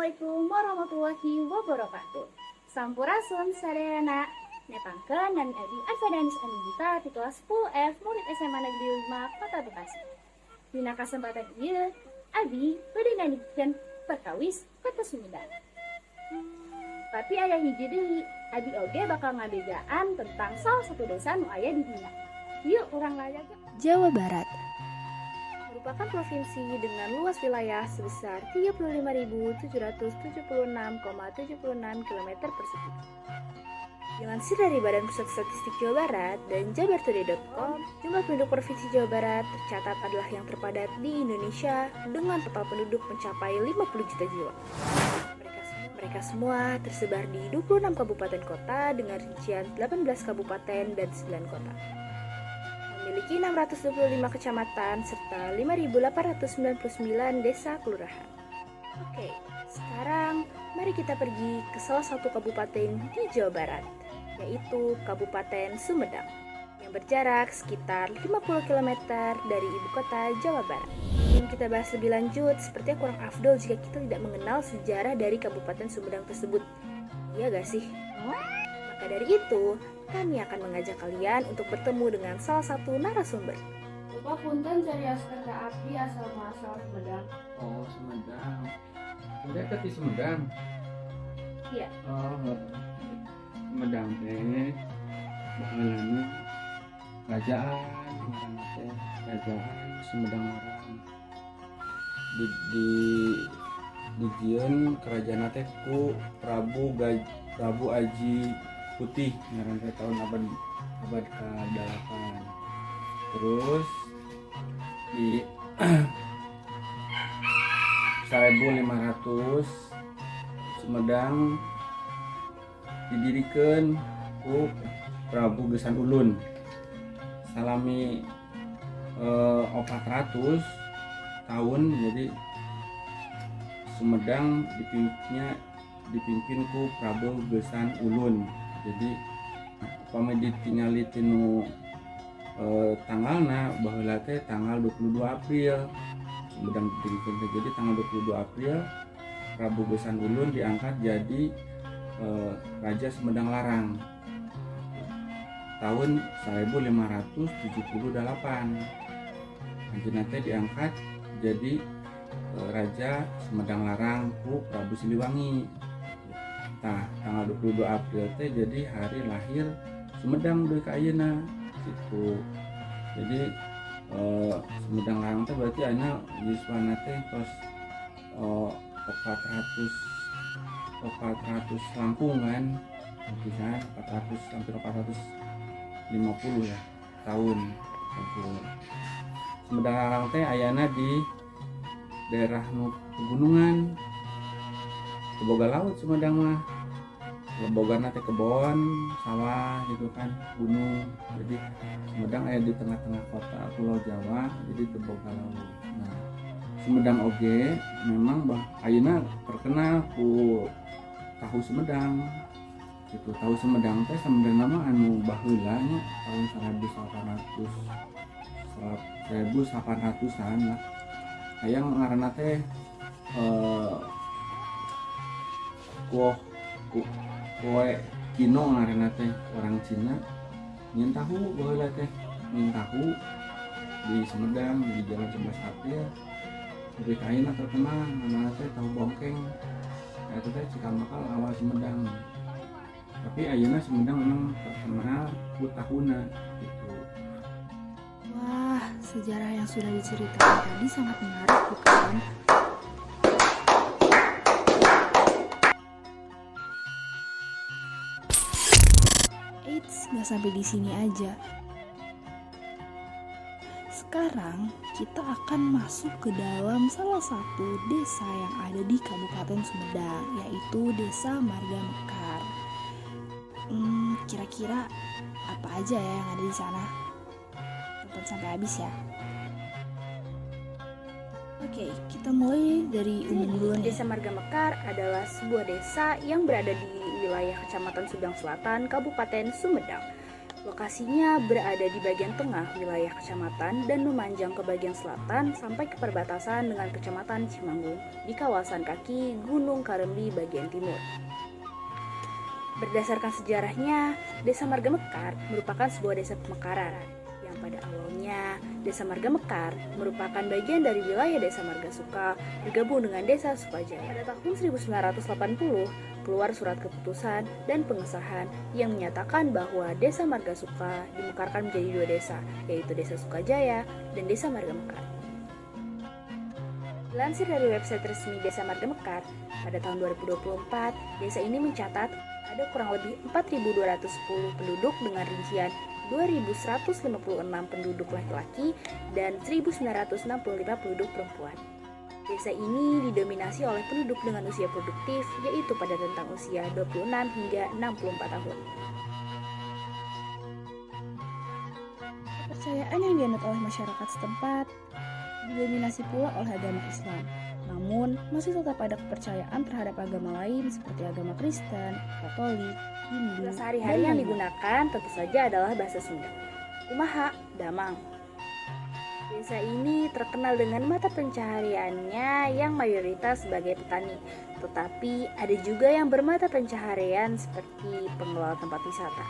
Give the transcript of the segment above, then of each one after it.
Assalamualaikum warahmatullahi wabarakatuh. Sampurasun sadayana nepangkeun dan Abi Advadanis Anindita di kelas 10F murid SMA Negeri 5 Kota Bekasi. Dina kesempatan ieu Abi bade ngadikeun perkawis Kota Sumedang. Tapi aya hiji deui, Abi oge bakal ngabegaan tentang salah satu desa nu aya di dina. Yuk urang ngajaga. Jawa Barat merupakan provinsi dengan luas wilayah sebesar 35.776,76 km persegi. Dilansir dari Badan Pusat Statistik Jawa Barat dan jabartoday.com, jumlah penduduk Provinsi Jawa Barat tercatat adalah yang terpadat di Indonesia dengan total penduduk mencapai 50 juta jiwa. Mereka semua tersebar di 26 kabupaten kota dengan rincian 18 kabupaten dan 9 kota. Memiliki 625 kecamatan serta 5.899 desa kelurahan. Oke, sekarang mari kita pergi ke salah satu kabupaten di Jawa Barat, yaitu Kabupaten Sumedang, yang berjarak sekitar 50 km dari ibu kota Jawa Barat. Sebelum kita bahas lebih lanjut, sepertinya kurang afdol jika kita tidak mengenal sejarah dari Kabupaten Sumedang tersebut. Iya gak sih? Maka dari itu, kami akan mengajak kalian untuk bertemu dengan salah satu narasumber. Bapak punten carios kereta api asal muasal Sumedang. Oh, Sumedang. Udah di Sumedang. Iya. Oh, Sumedang teh baheulana kerajaan, ngaranna teh kerajaan Sumedang Larang. Di dieun kerajaan teh ku Prabu Aji Putih ngaran teh tahun abad ke-8. Terus di 1500 Sumedang didirikan ku Prabu Gesan Ulun. Salami 400 tahun jadi Sumedang dipimpin ku Prabu Gesan Ulun. Jadi upami ditingali tinu tanggalna baheula teh tanggal 22 April Sumedang didirikan. Jadi tanggal 22 April Prabu Gesan Ulun diangkat jadi Raja Sumedang Larang tahun 1578. Anjeunna teh diangkat jadi Raja Sumedang Larang ku Prabu Siliwangi. Nah, tanggal 22 April teh jadi hari lahir Sumedang deui ka ayeuna gitu. Jadi Sumedang Larang teh berarti ayeuna yuswana teh tos 400 langkung kan. Misalnya 400 sampai 450 ya tahun. Sumedang Larang teh ayeuna di daerah pegunungan, boga laut Sumedang mah. Boga teh kebon, sawah gitu kan, gunung. Jadi Sumedang aya di tengah-tengah kota Pulau Jawa, jadi teu boga laut. Nah, Sumedang oge memang ayeuna terkenal ku tahu Sumedang. Gitu, tahu Sumedang teh Sumedang nama anu baheula nya tahun 1800-an lah. Hayang ngaranna teh kue kino ngaranna teh orang Cina nyen tahu baheula teh nyen tahu di Sumedang di Jalan 11 April di kain terkenal ngaranna teh tahu bongkeng. Eta teh cikal bakal awal Sumedang. Tapi ayeuna Sumedang memang terkenal ku tahuna gitu. Wah, sejarah yang sudah diceritakan tadi sangat menarik, bukan? Eits, nggak sampai di sini aja. Sekarang kita akan masuk ke dalam salah satu desa yang ada di Kabupaten Sumedang, yaitu Desa Marga Mekar. Kira-kira apa aja ya yang ada di sana? Tonton sampai habis ya. Oke, kita mulai dari umum dulu nih. Desa Marga Mekar adalah sebuah desa yang berada di wilayah Kecamatan Sumedang Selatan, Kabupaten Sumedang. Lokasinya berada di bagian tengah wilayah kecamatan dan memanjang ke bagian selatan sampai ke perbatasan dengan kecamatan Cimanggung di kawasan kaki Gunung Kalembi bagian timur. Berdasarkan sejarahnya, Desa Marga Mekar merupakan sebuah desa pemekaran yang pada awalnya Desa Marga Mekar merupakan bagian dari wilayah Desa Marga Suka bergabung dengan Desa Sukajaya. Pada tahun 1980, keluar surat keputusan dan pengesahan yang menyatakan bahwa Desa Marga Suka dimekarkan menjadi 2 desa, yaitu Desa Sukajaya dan Desa Marga Mekar. Dilansir dari website resmi Desa Marga Mekar, pada tahun 2024, desa ini mencatat ada kurang lebih 4.210 penduduk dengan rincian 2.156 penduduk laki-laki dan 1.965 penduduk perempuan. Desa ini didominasi oleh penduduk dengan usia produktif, yaitu pada rentang usia 26 hingga 64 tahun. Kepercayaan yang dianut oleh masyarakat setempat didominasi pula oleh agama Islam. Namun, masih tetap ada kepercayaan terhadap agama lain seperti agama Kristen, Katolik, Hindu. Sehari-hari yang digunakan tentu saja adalah bahasa Sunda. Kumaha, damang. Desa ini terkenal dengan mata pencahariannya yang mayoritas sebagai petani, tetapi ada juga yang bermata pencaharian seperti pengelola tempat wisata.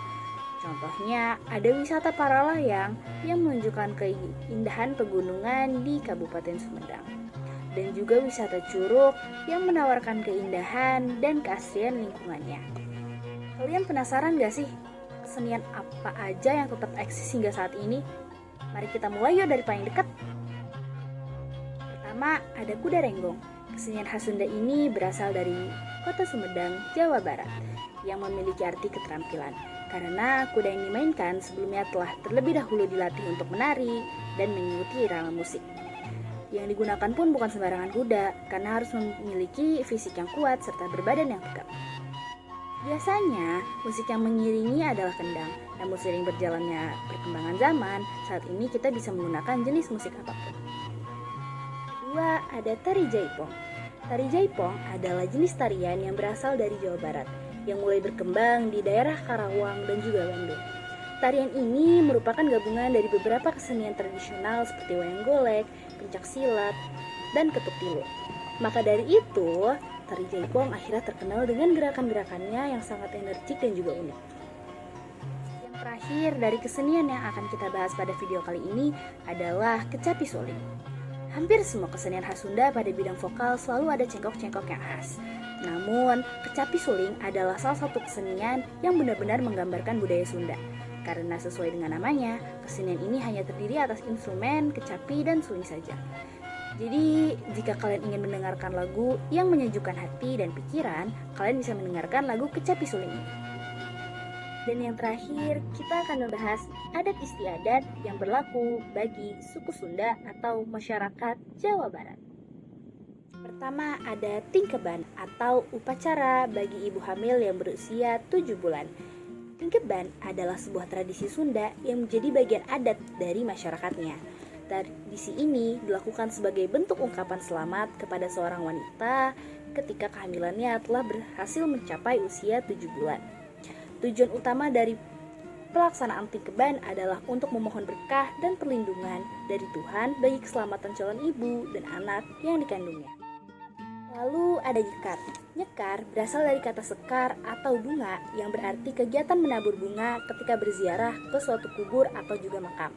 Contohnya, ada wisata para layang yang menunjukkan keindahan pegunungan di Kabupaten Sumedang, dan juga wisata Curug yang menawarkan keindahan dan keasrian lingkungannya. Kalian penasaran gak sih, kesenian apa aja yang tetap eksis hingga saat ini? Mari kita mulai yuk dari paling dekat. Pertama, ada kuda renggong. Kesenian khas Sunda ini berasal dari kota Sumedang, Jawa Barat, yang memiliki arti keterampilan. Karena kuda yang dimainkan sebelumnya telah terlebih dahulu dilatih untuk menari dan mengikuti irama musik. Yang digunakan pun bukan sembarangan kuda, karena harus memiliki fisik yang kuat serta berbadan yang tegap. Biasanya, musik yang mengiringi adalah kendang. Namun seiring berjalannya perkembangan zaman, saat ini kita bisa menggunakan jenis musik apapun. Kedua, ada tari jaipong. Tari jaipong adalah jenis tarian yang berasal dari Jawa Barat, yang mulai berkembang di daerah Karawang dan juga Bandung. Tarian ini merupakan gabungan dari beberapa kesenian tradisional seperti wayang golek, pencak silat, dan ketuk tilu. Maka dari itu, tari jaipong akhirnya terkenal dengan gerakan-gerakannya yang sangat energik dan juga unik. Yang terakhir dari kesenian yang akan kita bahas pada video kali ini adalah kecapi suling. Hampir semua kesenian khas Sunda pada bidang vokal selalu ada cengkok-cengkok yang khas. Namun, kecapi suling adalah salah satu kesenian yang benar-benar menggambarkan budaya Sunda. Karena sesuai dengan namanya, kesenian ini hanya terdiri atas instrumen, kecapi, dan suling saja. Jadi, jika kalian ingin mendengarkan lagu yang menyejukkan hati dan pikiran, kalian bisa mendengarkan lagu Kecapi Suling ini. Dan yang terakhir, kita akan membahas adat istiadat yang berlaku bagi suku Sunda atau masyarakat Jawa Barat. Pertama, ada tingkeban atau upacara bagi ibu hamil yang berusia 7 bulan. Tingkeban adalah sebuah tradisi Sunda yang menjadi bagian adat dari masyarakatnya. Tradisi ini dilakukan sebagai bentuk ungkapan selamat kepada seorang wanita ketika kehamilannya telah berhasil mencapai usia 7 bulan. Tujuan utama dari pelaksanaan tingkeban adalah untuk memohon berkah dan perlindungan dari Tuhan bagi keselamatan calon ibu dan anak yang dikandungnya. Lalu ada nyekar. Nyekar berasal dari kata sekar atau bunga yang berarti kegiatan menabur bunga ketika berziarah ke suatu kubur atau juga makam.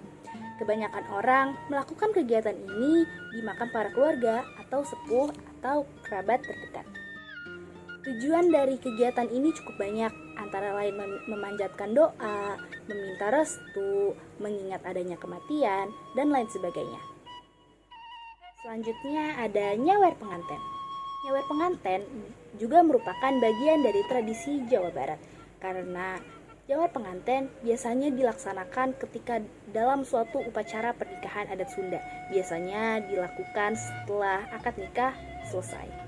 Kebanyakan orang melakukan kegiatan ini di makam para keluarga atau sepuh atau kerabat terdekat. Tujuan dari kegiatan ini cukup banyak, antara lain memanjatkan doa, meminta restu, mengingat adanya kematian, dan lain sebagainya. Selanjutnya ada nyawer penganten. Nyawer penganten juga merupakan bagian dari tradisi Jawa Barat, karena nyawer penganten biasanya dilaksanakan ketika dalam suatu upacara pernikahan adat Sunda. Biasanya dilakukan setelah akad nikah selesai.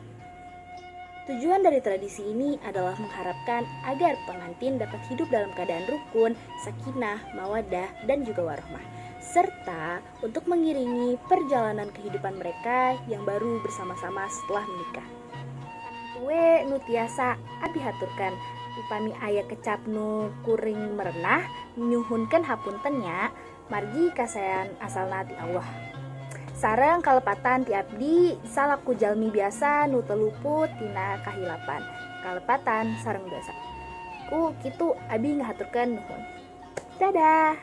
Tujuan dari tradisi ini adalah mengharapkan agar pengantin dapat hidup dalam keadaan rukun, sakinah, mawaddah, dan juga warahmah, serta untuk mengiringi perjalanan kehidupan mereka yang baru bersama-sama setelah menikah. Kue nutiasa abi haturkan, upami aya kecap nu kuring merenah nyuhunkeun hapunten nya, margi kasayan asalna ti Allah. Sareng kalepatan ti abdi salaku jalmi biasa nu teu luput tina kahilapan, kalepatan sareng dosa. Ku kitu abdi ngahaturkeun nuhun. Dadah.